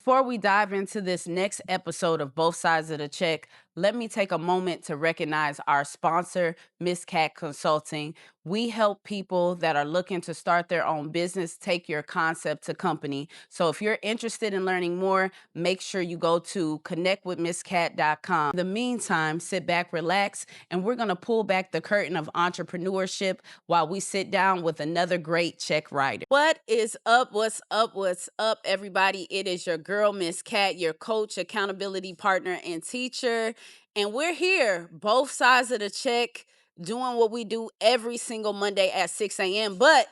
Before we dive into this next episode of Both Sides of the Check, let me take a moment to recognize our sponsor, Mktg Consulting. We help people that are looking to start their own business take your concept to company. So if you're interested in learning more, make sure you go to connectwithmscat.com. In the meantime, sit back, relax, and we're going to pull back the curtain of entrepreneurship while we sit down with another great check writer. What is up? What's up? What's up, everybody? It is your girl, Miss Cat, your coach, accountability partner, and teacher. And we're here, both sides of the check, doing what we do every single Monday at 6 a.m. But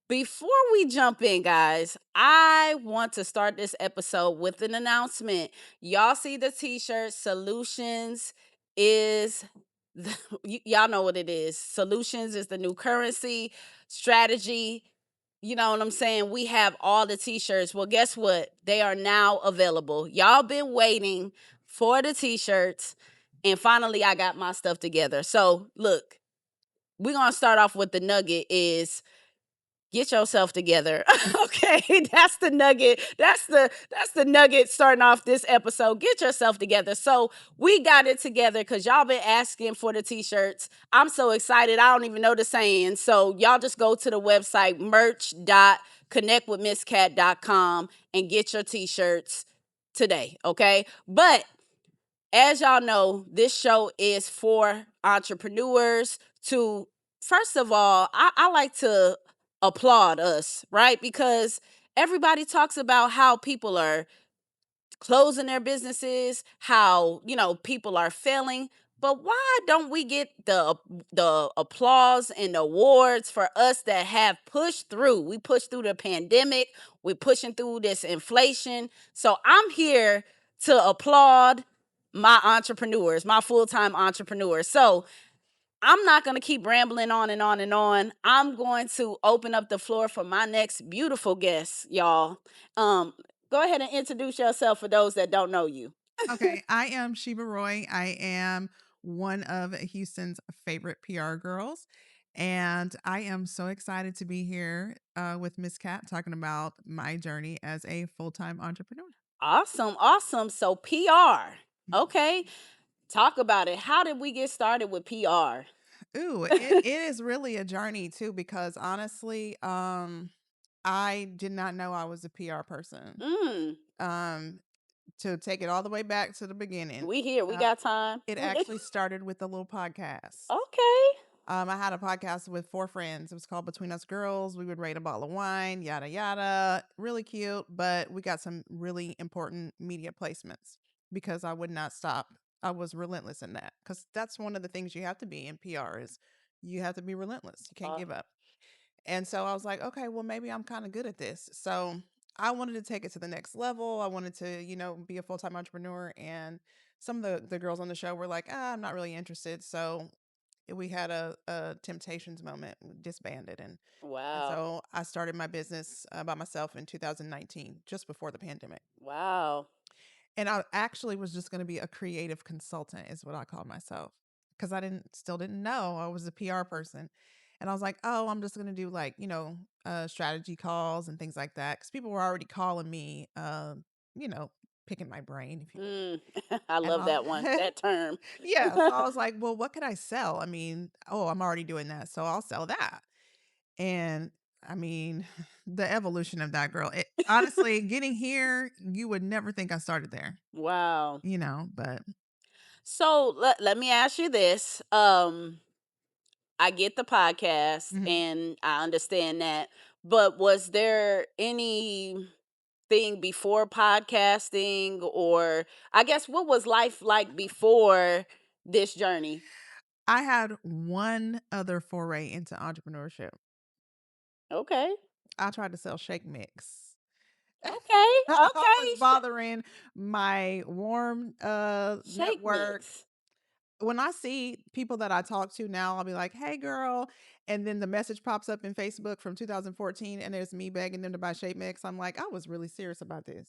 before we jump in, guys, I want to start this episode with an announcement. Y'all see the t-shirt, Solutions is y'all know what it is. Solutions is the new currency, strategy. You know what I'm saying? We have all the t-shirts. Well, guess what? They are now available. Y'all been waiting for the t-shirts, and finally I got my stuff together. So look, we're going to start off with the nugget is get yourself together. Okay, that's the nugget. That's the nugget starting off this episode. Get yourself together. So we got it together because y'all been asking for the t-shirts. I'm so excited. I don't even know the saying. So y'all just go to the website merch.connectwithmscat.com and get your t-shirts today. Okay, but as y'all know, this show is for entrepreneurs to, first of all, I like to applaud us, right? Because everybody talks about how people are closing their businesses, how, people are failing. But why don't we get the applause and the awards for us that have pushed through? We pushed through the pandemic. We're pushing through this inflation. So I'm here to applaud my entrepreneurs, my full-time entrepreneurs. So I'm not going to keep rambling on and on and on. I'm going to open up the floor for my next beautiful guest, y'all. Go ahead and introduce yourself for those that don't know you. Okay, I am Sheba Roy. I am one of Houston's favorite PR girls. And I am so excited to be here with Miss Cat talking about my journey as a full time entrepreneur. Awesome, awesome. So PR. Okay. Talk about it. How did we get started with PR? Ooh, it is really a journey too, because honestly, I did not know I was a PR person. Mm, Um, to take it all the way back to the beginning, we here. We got time. it actually started with a little podcast. Okay. I had a podcast with 4 friends. It was called Between Us Girls. We would rate a bottle of wine, yada yada. Really cute, but we got some really important media placements because I would not stop. I was relentless in that because that's one of the things you have to be in PR is you have to be relentless. You can't give up. And so I was like, okay, well maybe I'm kind of good at this. So I wanted to take it to the next level. I wanted to, be a full-time entrepreneur. And some of the girls on the show were like, I'm not really interested. So we had a temptations moment, we disbanded, and Wow. so I started my business by myself in 2019, just before the pandemic. Wow. And I actually was just going to be a creative consultant, is what I called myself, because I still didn't know I was a PR person. And I was like, oh, I'm just going to do like, strategy calls and things like that, because people were already calling me, you know, picking my brain, if you will. I And love that one, that term. yeah, so I was like, well, what could I sell? I mean, oh, I'm already doing that, so I'll sell that. And I mean, the evolution of that girl. Honestly, getting here, you would never think I started there, Wow. but So let me ask you this. I get the podcast mhm. and I understand that, but was there anything before podcasting, or I guess what was life like before this journey? I had one other foray into entrepreneurship. Okay. I tried to sell shake mix. Okay. I was Okay. bothering my warm Shake network. mix. When I see people that I talk to now, I'll be like, "Hey, girl," and then the message pops up in Facebook from 2014, and there's me begging them to buy shape mix. I'm like, I was really serious about this,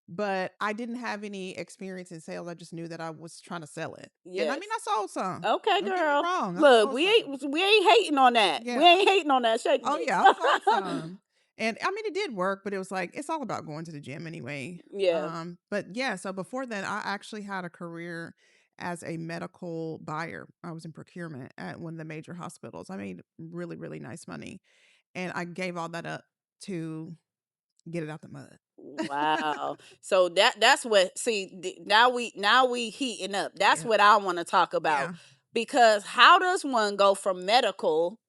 but I didn't have any experience in sales. I just knew that I was trying to sell it, and I Yes. mean, I sold some. Okay, Don't get me girl. wrong, I Look, sold some. we ain't hating on that. We Yeah. ain't hating on that shake Oh mix. yeah, I sold some. And I mean, it did work, but it was like, it's all about going to the gym anyway. Yeah. But yeah, so before that, I actually had a career as a medical buyer. I was in procurement at one of the major hospitals. I made really, really nice money. And I gave all that up to get it out the mud. Wow. So that's what, see, now we heating up. That's Yeah. what I want to talk about. Yeah. Because how does one go from medical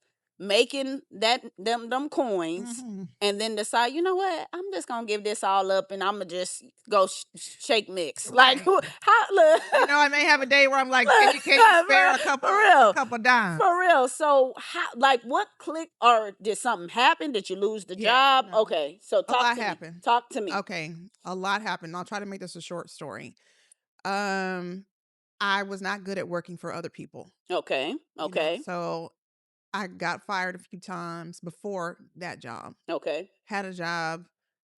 making them coins Mhm. and then decide, you know what, I'm just gonna give this all up and I'm gonna just go shake mix. Like, Right. how look, I may have a day where I'm like, can you spare a couple for real. dimes? For real. So how, like, what clicked, or did something happen? Did you lose the Yeah. job? No. Okay. So A talk lot to me. happened. Talk to me. Okay. A lot happened. I'll try to make this a short story. Um, I was not good at working for other people, Okay. Okay. so I got fired a few times before that job. Okay. Had a job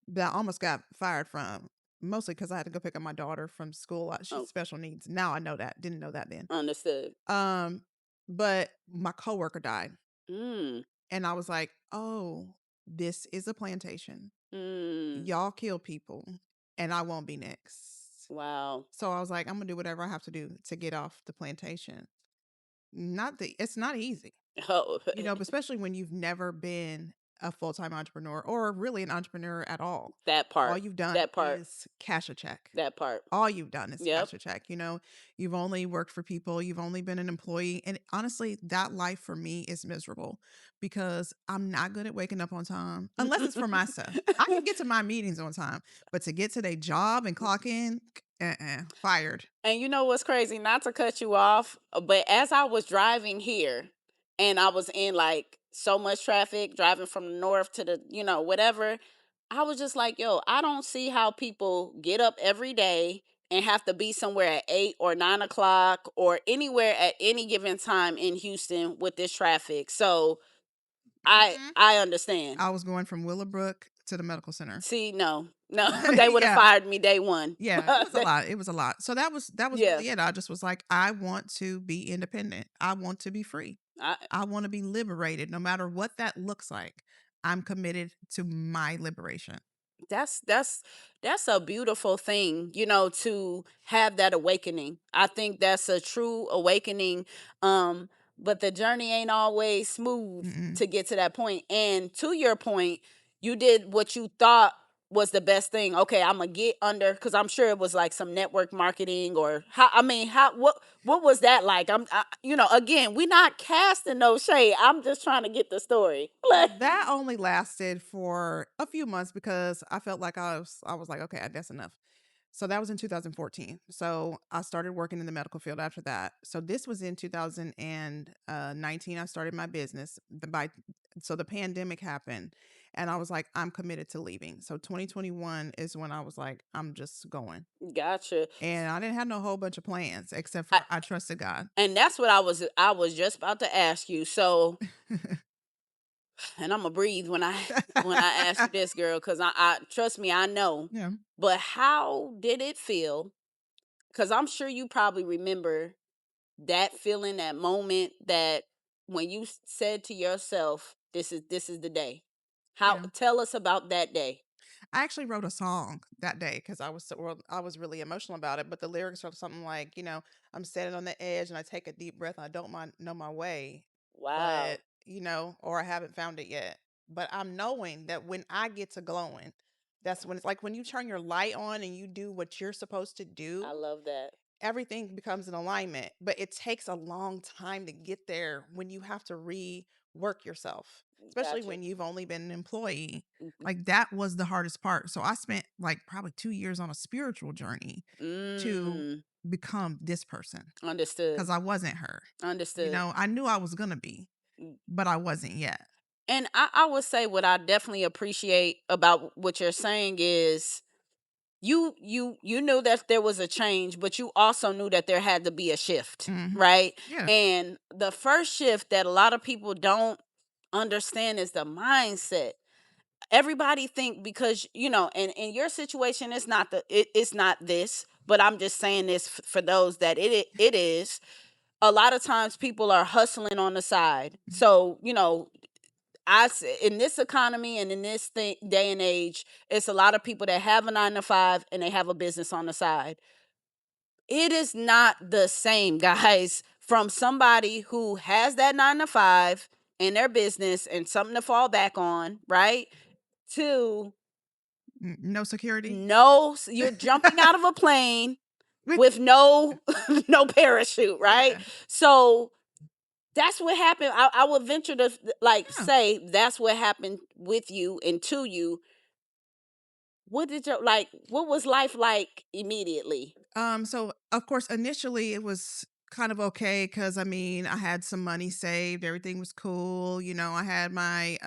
that I almost got fired from, mostly because I had to go pick up my daughter from school. She's Oh, special needs. Now I know that. Didn't know that then. understood. Um, but my coworker died, Mm. and I was like, "Oh, this is a plantation. Mm. Y'all kill people, and I won't be next." Wow. So I was like, "I'm gonna do whatever I have to do to get off the plantation." It's not easy, Oh, but especially when you've never been a full-time entrepreneur or really an entrepreneur at all. that All part. you've done That part. is cash a check. That part. All you've done is Yep. cash a check. You've only worked for people, you've only been an employee. And honestly, that life for me is miserable because I'm not good at waking up on time unless it's for myself. I can get to my meetings on time, but to get to their job and clock in, fired. And you know what's crazy? Not to cut you off, but as I was driving here and I was in like so much traffic, driving from the north to the, whatever, I was just like, yo, I don't see how people get up every day and have to be somewhere at 8 or 9 o'clock or anywhere at any given time in Houston with this traffic. So I Mhm. I understand. I was going from Willowbrook to the medical center. See, no, they would have Yeah. fired me day one. Yeah, it was a lot. It was a lot. So that was Yeah, really it. I just was like, I want to be independent. I want to be free. I, I want to be liberated no matter what that looks like. I'm committed to my liberation. that's a beautiful thing, to have that awakening. I think that's a true awakening. But the journey ain't always smooth Mm-mm. to get to that point. And to your point, you did what you thought was the best thing. Okay, I'm gonna get under, because I'm sure it was like some network marketing, or how, I mean, what was that like? Again, we not casting no shade. I'm just trying to get the story. That only lasted for a few months because I felt like I was like, okay, that's enough. So that was in 2014. So I started working in the medical field after that. So this was in 2019. I started my business. So the pandemic happened, and I was like, I'm committed to leaving. So 2021 is when I was like, I'm just going. Gotcha. And I didn't have no whole bunch of plans except I, for I trusted God. and that's what I was just about to ask you. So, and I'm gonna breathe when I ask you this, girl, because I trust me, I know. Yeah. But how did it feel? Because I'm sure you probably remember that feeling, that moment, that when you said to yourself, "This is the day." How, Yeah. tell us about that day. I actually wrote a song that day because I was really emotional about it. But the lyrics are something like, I'm standing on the edge and I take a deep breath. And I don't know my way, Wow, but or I haven't found it yet. But I'm knowing that when I get to glowing, that's when it's like when you turn your light on and you do what you're supposed to I do, love that. everything becomes in alignment. But it takes a long time to get there when you have to rework yourself, especially Gotcha. when you've only been an employee. Mhm. Like that was the hardest part. So I spent like probably 2 years on a spiritual journey to Mm, become this person understood. because I wasn't her. Understood. I knew I was going to be, but I wasn't yet. And I would say what I definitely appreciate about what you're saying is you knew that there was a change, but you also knew that there had to be a shift, Hmm. right? Yeah. And the first shift that a lot of people don't understand is the mindset. Everybody think, because and in your situation, it's not this, but I'm just saying this for those that it is. A lot of times people are hustling on the side. So, in this economy and in this day and age, it's a lot of people that have a 9 to 5 and they have a business on the side. It is not the same, guys, from somebody who has that 9 to 5 in their business and something to fall back on, right? To No security. no, you're jumping out of a plane with no no parachute, right? Yeah. So that's what happened. I would venture to like Yeah. say that's what happened with you and to you. What did you like? What was life like immediately? So of course, initially it was kind of okay because I mean I had some money saved, everything was cool. I had my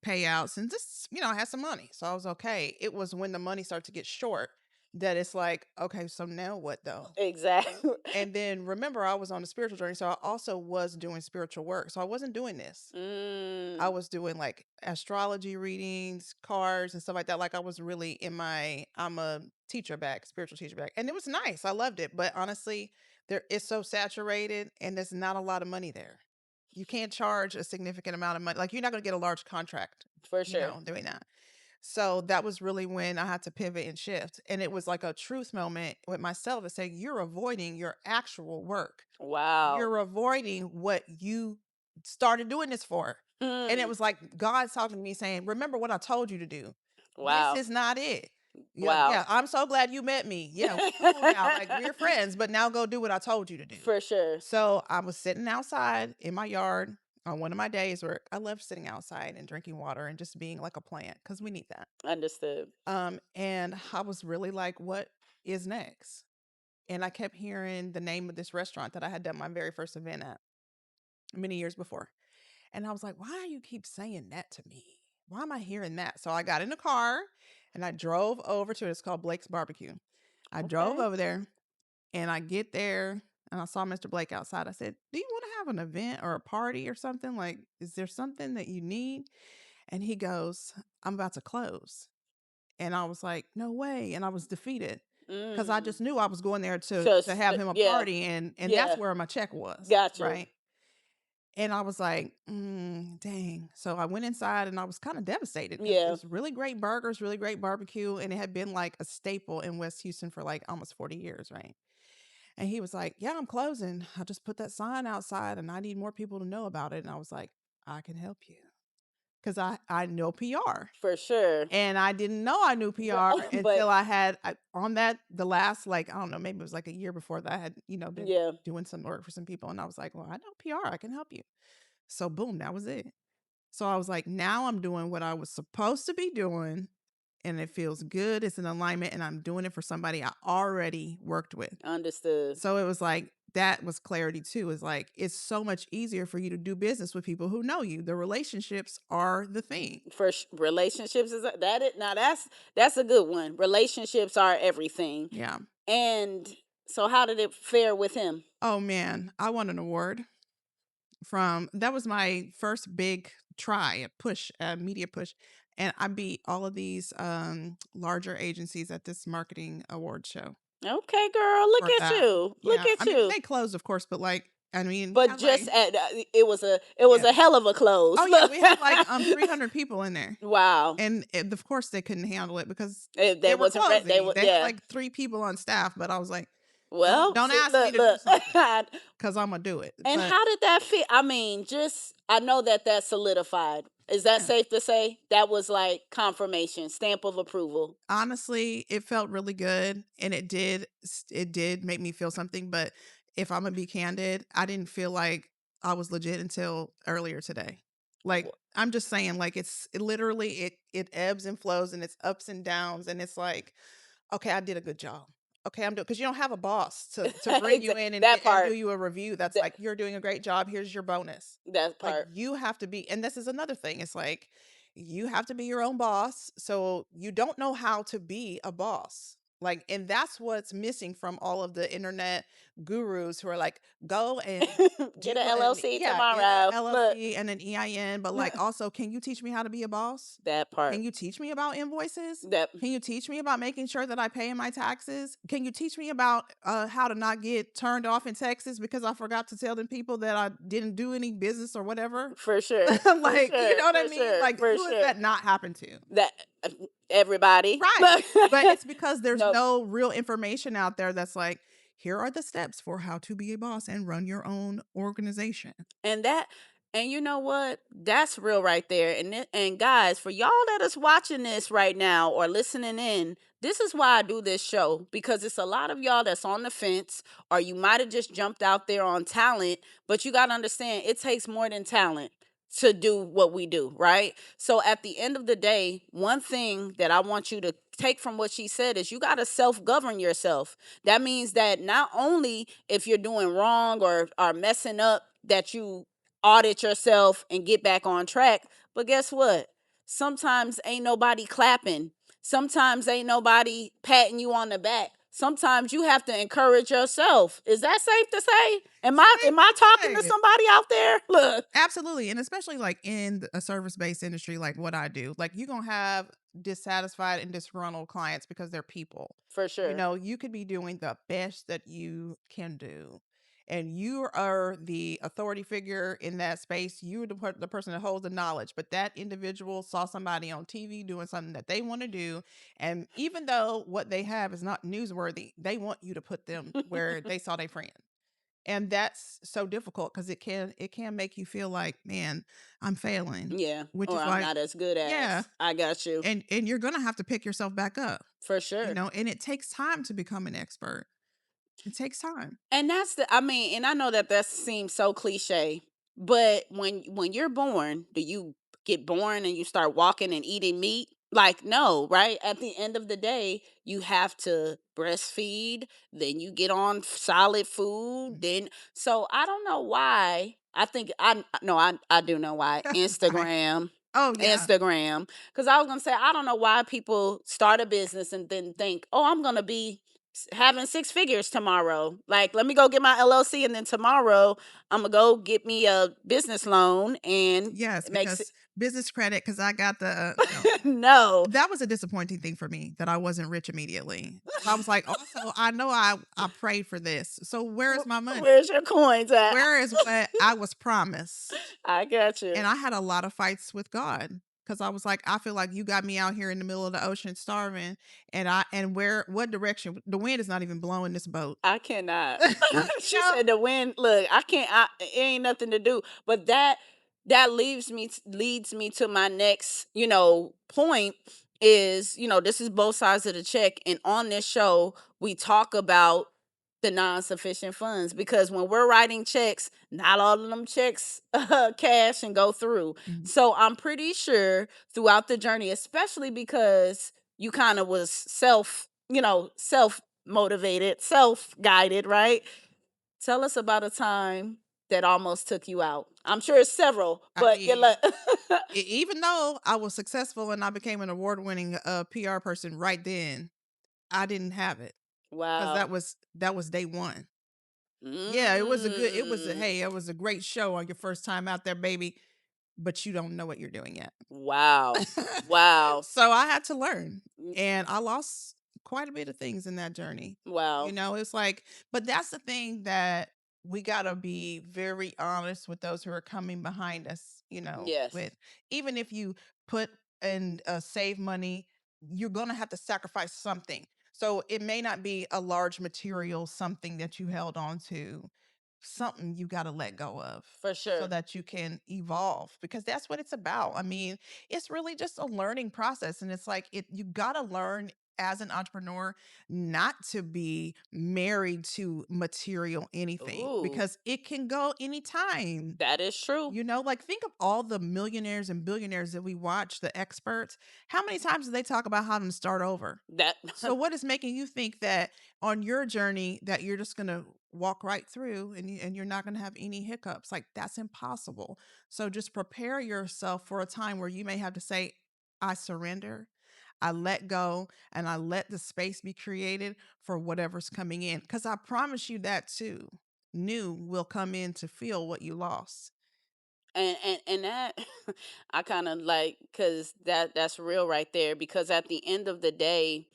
payouts and just I had some money, so I was okay. It was when the money started to get short that it's like, okay, so now what though? Exactly. And then remember, I was on a spiritual journey, so I also was doing spiritual work. So I wasn't doing this. I Mm, was doing like astrology readings, cards, and stuff like that. Like I was really I'm a teacher back, spiritual teacher back. And it was nice. I loved it. But honestly, there it's so saturated and there's not a lot of money there. You can't charge a significant amount of money. Like you're not going to get a large contract, for sure. doing that. So that was really when I had to pivot and shift. And it was like a truth moment with myself to say, you're avoiding your actual work. Wow. You're avoiding what you started doing this for. And it Mm, was like God's talking to me saying, remember what I told you to do. This wow. is not it. Yeah, Wow. yeah. I'm so glad you met me. Yeah, we cool now. Like we're friends, but now go do what I told you to do. For sure. So I was sitting outside in my yard on one of my days where I love sitting outside and drinking water and just being like a plant because we need that. Understood. And I was really like, what is next? And I kept hearing the name of this restaurant that I had done my very first event at many years before. And I was like, why do you keep saying that to me? Why am I hearing that? So I got in the car and I drove over to it. It's called Blake's Barbecue. I drove Okay. over there and I get there and I saw Mr. Blake outside. I said, do you want to have an event or a party or something? Like, is there something that you need? And he goes, I'm about to close. And I was like, no way. And I was defeated because I Mm. just knew I was going there to Just have him a yeah. party and that's Yeah. where my check was. Got you. Right. And I was like, dang. So I went inside and I was kind of devastated because it Yeah. was really great burgers, really great barbecue. And it had been like a staple in West Houston for like almost 40 years. Right. And he was like, yeah, I'm closing. I just put that sign outside and I need more people to know about it. And I was like, I can help you because I know PR. For sure. And I didn't know I knew But PR but until I had on that the last like I don't know maybe it was like a year before that I had been yeah. doing some work for some people and I was like, well, I know PR, I can help you. So boom, that was it. So I was like, now I'm doing what I was supposed to be doing, and it feels good. It's an alignment, and I'm doing it for somebody I already worked with. Understood. So it was like that was clarity too. Is like it's so much easier for you to do business with people who know you. The relationships are the thing. For relationships is that it now that's a good one. Relationships are everything. Yeah. And so how did it fare with him? Oh man, I won an award from that was my first big try, a push, a media push. And I beat all of these larger agencies at this marketing award show Okay, girl, look for at that. you. Look Yeah. I at mean, you. they closed, of course, but like, I mean, we But had just like, at it was yeah. a hell of a close. Oh yeah, Look. we had like 300 people in there. Wow. And of course they couldn't handle it because They they were wasn't they closing. were They had yeah. like 3 people on staff, but I was like, Well, don't see, ask me look, to do look. something because I'm gonna do it. And But how did that feel? I mean, just I know that solidified. Is that yeah, safe to say? That was like confirmation, stamp of approval. honestly, it felt really good and it did make me feel something, but if I'm gonna be candid, I didn't feel like I was legit until earlier today. Like I'm just saying like it literally it ebbs and flows and it's ups and downs and it's like, okay, I did a good job. Okay, I'm doing because you don't have a boss to bring you in That and do part. you a review that's That like you're doing a great job. Here's your bonus. that Like part. you have to be, and this is another thing. It's like you have to be your own boss. So you don't know how to be a boss. Like, and that's what's missing from all of the internet gurus who are like, go and Get do an an LLC yeah, get an tomorrow. Look, LLC and an EIN, but like also, can you teach me how to be a boss? that part. Can you teach me about invoices? That Can you teach me about making sure that I pay my taxes? Can you teach me about how to not get turned off in Texas because I forgot to tell them people that I didn't do any business or whatever? for sure. For Like, you sure. know what I For mean? sure. Like, For who has sure. that not happened to? That everybody. Right. But it's because there's Nope. no real information out there that's like, here are the steps for how to be a boss and run your own organization. And that, and you know what? That's real right there. And guys, for y'all that is watching this right now or listening in, this is why I do this show, because it's a lot of y'all that's on the fence, or you might have just jumped out there on talent, but you got to understand it takes more than talent to do what we do, right? So at the end of the day, one thing that I want you to take from what she said is you got to self-govern yourself. That means that not only if you're doing wrong or are messing up, that you audit yourself and get back on track. But guess what? Sometimes ain't nobody clapping. Sometimes ain't nobody patting you on the back. Sometimes you have to encourage yourself. Is that safe to say? Am I talking to somebody out there? Look. Absolutely. And especially like in a service-based industry like what I do, like you're going to have dissatisfied and disgruntled clients because they're people. For sure. You know, you could be doing the best that you can do. And you are the authority figure in that space. You're the person that holds the knowledge. But that individual saw somebody on TV doing something that they want to do. And even though what they have is not newsworthy, they want you to put them where they saw their friend. And that's so difficult because it can make you feel like, man, I'm failing. Yeah. Which Or is I'm like, not as good as. yeah. I got you. And you're gonna have to pick yourself back up, For sure. you know, and it takes time to become an expert. It takes time. And that's I mean, and I know that seems so cliche, but when you're born, do you get born and you start walking and eating meat? Like, no, right? At the end of the day, you have to breastfeed, then you get on solid food, then so I don't know why. I think I no, I do know why. Why? Instagram. Oh yeah. Instagram. Because I was gonna say, I don't know why people start a business and then think, oh, I'm gonna be having six figures tomorrow. Like, let me go get my LLC, and then tomorrow I'm gonna go get me a business loan and Yes, it makes it. because business credit, because I got the No, that was a disappointing thing for me that I wasn't rich immediately. I was like, also, I know I prayed for this. So where is my money? where's your coins at? Where is what I was promised? I got you. And I had a lot of fights with God because I was like, I feel like you got me out here in the middle of the ocean starving, and what direction? The wind is not even blowing this boat. I cannot. She No. said the wind. Look, I can't. It ain't nothing to do. But that leads me to my next, point is, this is both sides of the check, and on this show we talk about the non-sufficient funds, because when we're writing checks, not all of them checks cash and go through. Mhm. So I'm pretty sure throughout the journey, especially because you kind of was self motivated, self guided, right? Tell us about a time that almost took you out. I'm sure it's several, I but mean, even though I was successful and I became an award-winning PR person right then, I didn't have it because wow. that was day one. Yeah, it was Mm. hey, it was a great show on your first time out there, baby, but you don't know what you're doing yet. Wow. Wow. So I had to learn, Mm. and I lost quite a bit of things in that journey. Wow. You know, it's like, but that's the thing that we got to be very honest with those who are coming behind us, you know, Yes. with even if you put and save money, you're going to have to sacrifice something. So it may not be a large material, something that you held on to, something you got to let go of For so sure. that you can evolve, because that's what it's about. I mean, it's really just a learning process, and it's like you got to learn as an entrepreneur not to be married to material anything, Ooh, because it can go anytime. that is true. You know, like think of all the millionaires and billionaires that we watch, the experts. How many times do they talk about having to start over? That So what is making you think that on your journey that you're just going to walk right through and you're not going to have any hiccups? Like that's impossible. So just prepare yourself for a time where you may have to say, I surrender. I let go and I let the space be created for whatever's coming in. Because I promise you that too. New will come in to fill what you lost. And that I kind of like, because that's real right there, because at the end of the day,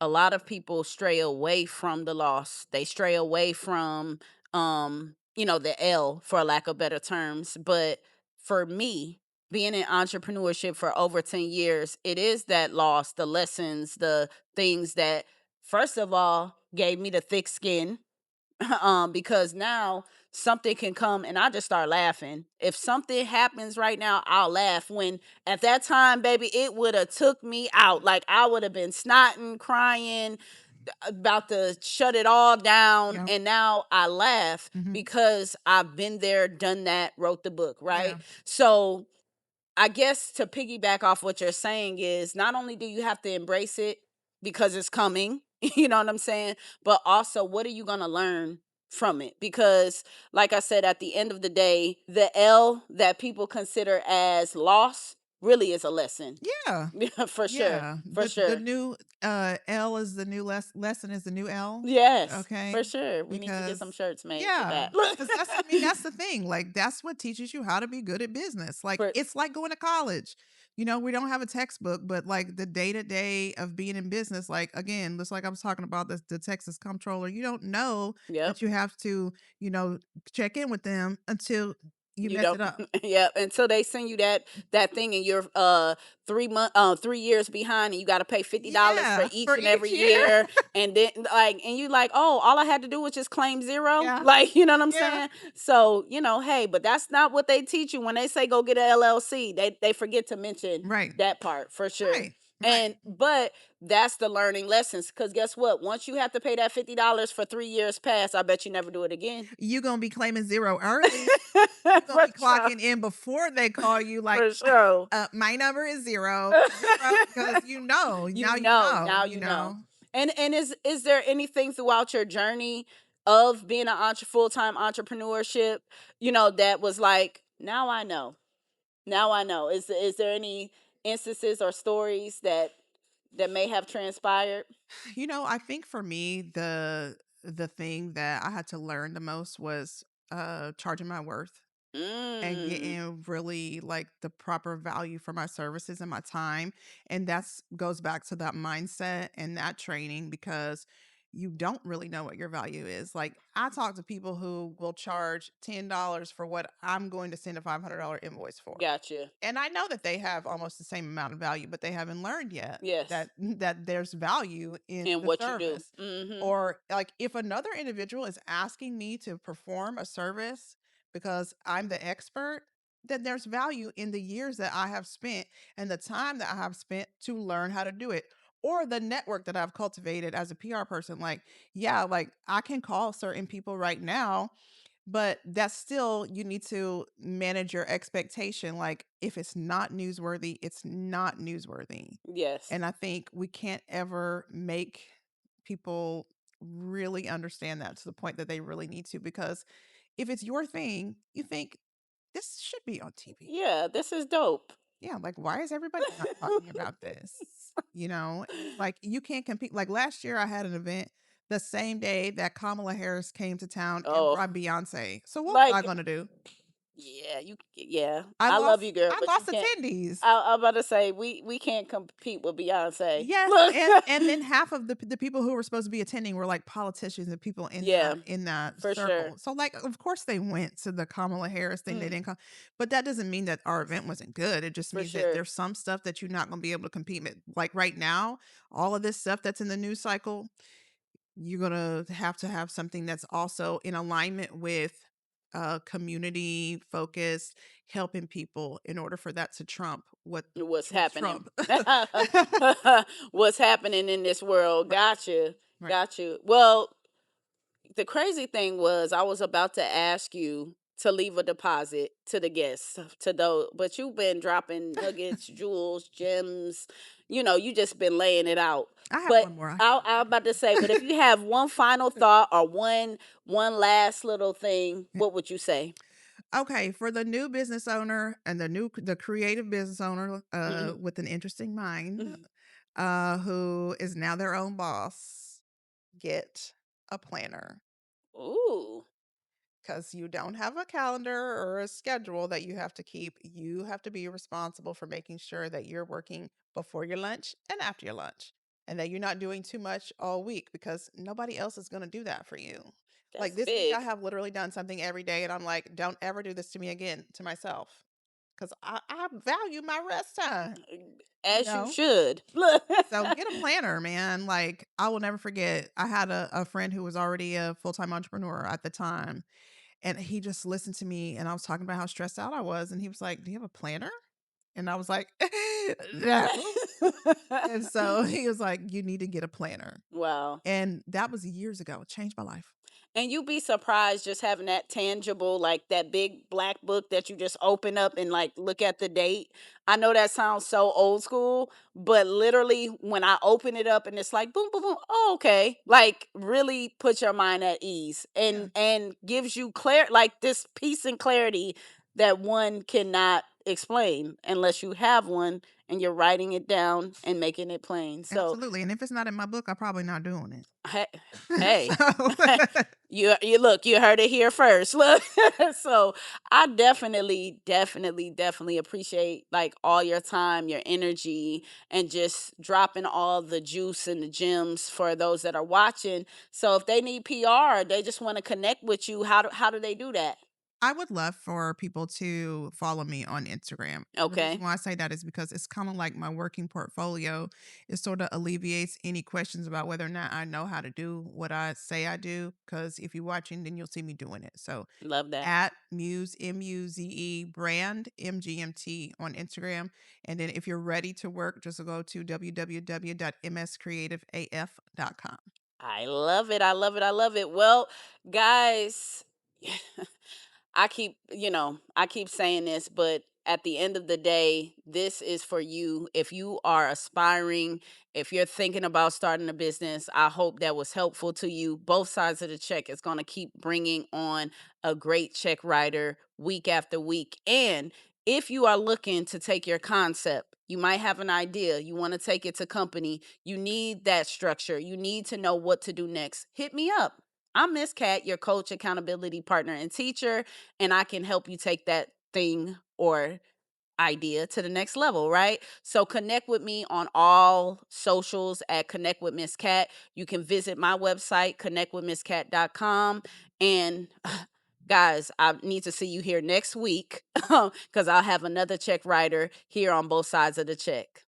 a lot of people stray away from the loss. They stray away from the L, for lack of better terms. But for me, being in entrepreneurship for over 10 years, it is that loss, the lessons, the things that first of all gave me the thick skin. Because now something can come and I just start laughing. If something happens right now, I'll laugh. When at that time, baby, it would have took me out. Like I would have been snotting, crying, about to shut it all down. Yeah. And now I laugh Hmm. because I've been there, done that, wrote the book, Yeah. right? So I guess to piggyback off what you're saying is, not only do you have to embrace it because it's coming, you know what I'm saying? But also, what are you going to learn from it? Because, like I said, at the end of the day, the L that people consider as loss really is a lesson. Yeah. Yeah, for sure. Yeah. For The sure. new L is the new lesson is the new L. Yes, Okay. for sure. We need to get some Because shirts made with yeah, that. because that's I mean that's the thing. Like that's what teaches you how to be good at business. Like For it's like going to college. You know, we don't have a textbook, but like the day to day of being in business, like again, just like I was talking about the Texas comptroller, you don't know Yep. that you have to, you know, check in with them until you You mess don't. it up. Yeah, until they send you that thing and you're 3 years behind and you got to pay $50 for Yeah, each for and each every year. year. And then and you like, oh, all I had to do was just claim zero. Yeah. Like, you know what I'm Yeah. saying? So, hey, but that's not what they teach you when they say go get an LLC. They forget to mention Right. that part for sure. Right. Right. And but that's the learning lessons, because guess what? Once you have to pay that $50 for 3 years past, I bet you never do it again. You gonna be claiming zero early. You're gonna For be sure. clocking in before they call you like, For sure. my number is zero, zero, because you know, now Now you you know. know. And is there anything throughout your journey of being an full-time entrepreneurship, that was like, now I know. Now I know. Is there any instances or stories that may have transpired? You know, I think for me, the thing that I had to learn the most was charging my worth and Mm. getting really like the proper value for my services and my time. And that's goes back to that mindset and that training, because you don't really know what your value is. Like I talk to people who will charge $10 for what I'm going to send a $500 invoice for. Gotcha. And I know that they have almost the same amount of value, but they haven't learned yet Yes. that there's value in In the what you do. service. Mhm. Or like if another individual is asking me to perform a service because I'm the expert, then there's value in the years that I have spent and the time that I have spent to learn how to do it. Or the network that I've cultivated as a PR person. Like, yeah, like I can call certain people right now, but that's still, you need to manage your expectation. Like, if it's not newsworthy, it's not newsworthy. Yes. And I think we can't ever make people really understand that to the point that they really need to, because if it's your thing, you think this should be on TV. Yeah, this is dope. Yeah, like why is everybody not talking about this? You know, and it's like you can't compete. Like last year, I had an event the same day that Kamala Harris came to town and Oh, brought Beyonce. So what was I like, gonna do? yeah. I I love lost. you, girl, I but you lost can't. attendees. I'm about to say we can't compete with Beyonce. Yes, Look. and then half of the people who were supposed to be attending were like politicians and people Yeah, in that for sure. circle. So like of course they went to the Kamala Harris thing. They Mm, didn't come, but that doesn't mean that our event wasn't good. It just for means that sure. there's some stuff that you're not going to be able to compete with. Like right now, all of this stuff that's in the news cycle, you're going to have something that's also in alignment with community focused, helping people in order for that to trump what What's what's happening? Trump. What's happening in this world? Right. Gotcha. Right. Got you. Well, the crazy thing was I was about to ask you to leave a deposit to the guests, to those, but you've been dropping nuggets, jewels, gems. You just been laying it out. I have But one more. I was about to say, but if you have one final thought or one last little thing, what would you say? Okay, for the new business owner and the creative business owner Mhm. with an interesting mind, who is now their own boss, get a planner. Ooh. Because you don't have a calendar or a schedule that you have to keep. You have to be responsible for making sure that you're working before your lunch and after your lunch, and that you're not doing too much all week because nobody else is going to do that for you. Like That's this week, I big. have literally done something every day, and I'm like, don't ever do this to me again, to myself, because I value my rest time, you As you know? should. Look. So get a planner, man. Like, I will never forget. I had a friend who was already a full time entrepreneur at the time, and he just listened to me, and I was talking about how stressed out I was, and he was like, "Do you have a planner?" And I was like, "No." And so he was like, "You need to get a planner." Wow. And that was years ago. It changed my life. And you'd be surprised just having that tangible, like that big black book that you just open up and like look at the date. I know that sounds so old school, but literally when I open it up and it's like boom, boom, boom, oh, okay. Like really put your mind at ease Yeah, and gives you like this peace and clarity that one cannot explain unless you have one and you're writing it down and making it plain. So absolutely. And if it's not in my book, I'm probably not doing it. hey, hey. So You look, you heard it here first. Look. So I definitely appreciate like all your time, your energy, and just dropping all the juice and the gems for those that are watching. So if they need PR, they just want to connect with you, how do they do that? I would love for people to follow me on Instagram. The reason Okay. why I say that is because it's kind of like my working portfolio. It sort of alleviates any questions about whether or not I know how to do what I say I do. Because if you're watching, then you'll see me doing it. So Love that. at MUZE, MUZE brand, MGMT on Instagram. And then if you're ready to work, just go to www.mscreativeaf.com. I love it. I love it. I love it. Well, guys, I keep saying this, but at the end of the day, this is for you. If you are aspiring, if you're thinking about starting a business, I hope that was helpful to you. Both sides of the check is going to keep bringing on a great check writer week after week. And if you are looking to take your concept, you might have an idea, you want to take it to company, you need that structure, you need to know what to do next. Hit me up. I'm Miss Cat, your coach, accountability partner, and teacher, and I can help you take that thing or idea to the next level, right? So connect with me on all socials at Connect with Miss Cat. You can visit my website, connectwithmisscat.com. And guys, I need to see you here next week because I'll have another check writer here on both sides of the check.